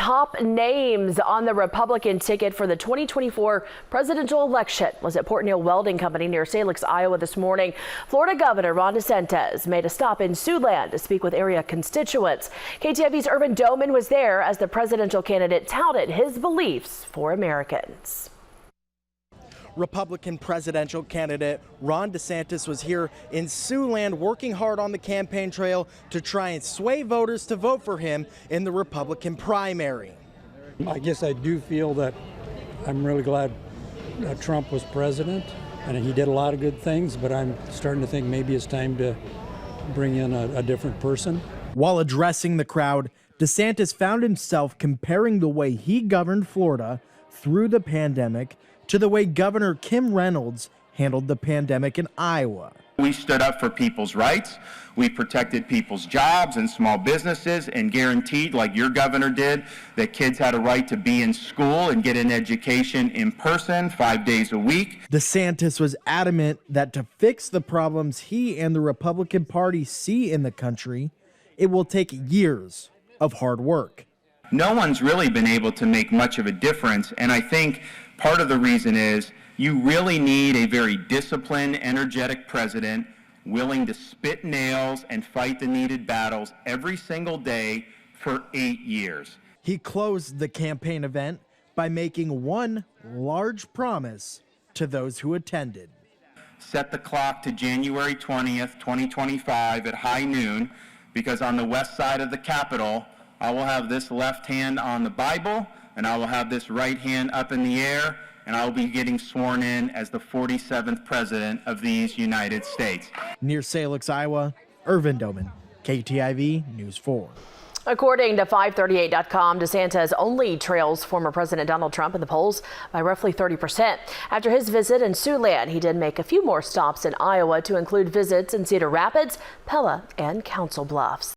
top names on the Republican ticket for the 2024 presidential election was at Port Neal Welding Company near Siouxland, Iowa this morning. Florida Governor Ron DeSantis made a stop in Siouxland to speak with area constituents. KTIV's Irvin Doman was there as the presidential candidate touted his beliefs for Americans. Republican presidential candidate Ron DeSantis was here in Siouxland working hard on the campaign trail to try and sway voters to vote for him in the Republican primary. I guess I do feel that I'm really glad Trump was president, and he did a lot of good things, but I'm starting to think maybe it's time to bring in a different person. While addressing the crowd, DeSantis found himself comparing the way he governed Florida through the pandemic to the way Governor Kim Reynolds handled the pandemic in Iowa. We stood up for people's rights. We protected people's jobs and small businesses and guaranteed, like your governor did, that kids had a right to be in school and get an education in person 5 days a week. DeSantis was adamant that to fix the problems he and the Republican Party see in the country, it will take years of hard work. No one's really been able to make much of a difference, and I think part of the reason is you really need a very disciplined, energetic president willing to spit nails and fight the needed battles every single day for 8 years. He closed the campaign event by making one large promise to those who attended. Set the clock to January 20th, 2025 at high noon, because on the west side of the Capitol, I will have this left hand on the Bible, and I will have this right hand up in the air, and I will be getting sworn in as the 47th president of these United States. Near Siouxland, Iowa, Irvin Doman, KTIV News 4. According to 538.com, DeSantis only trails former President Donald Trump in the polls by roughly 30%. After his visit in Siouxland, he did make a few more stops in Iowa to include visits in Cedar Rapids, Pella, and Council Bluffs.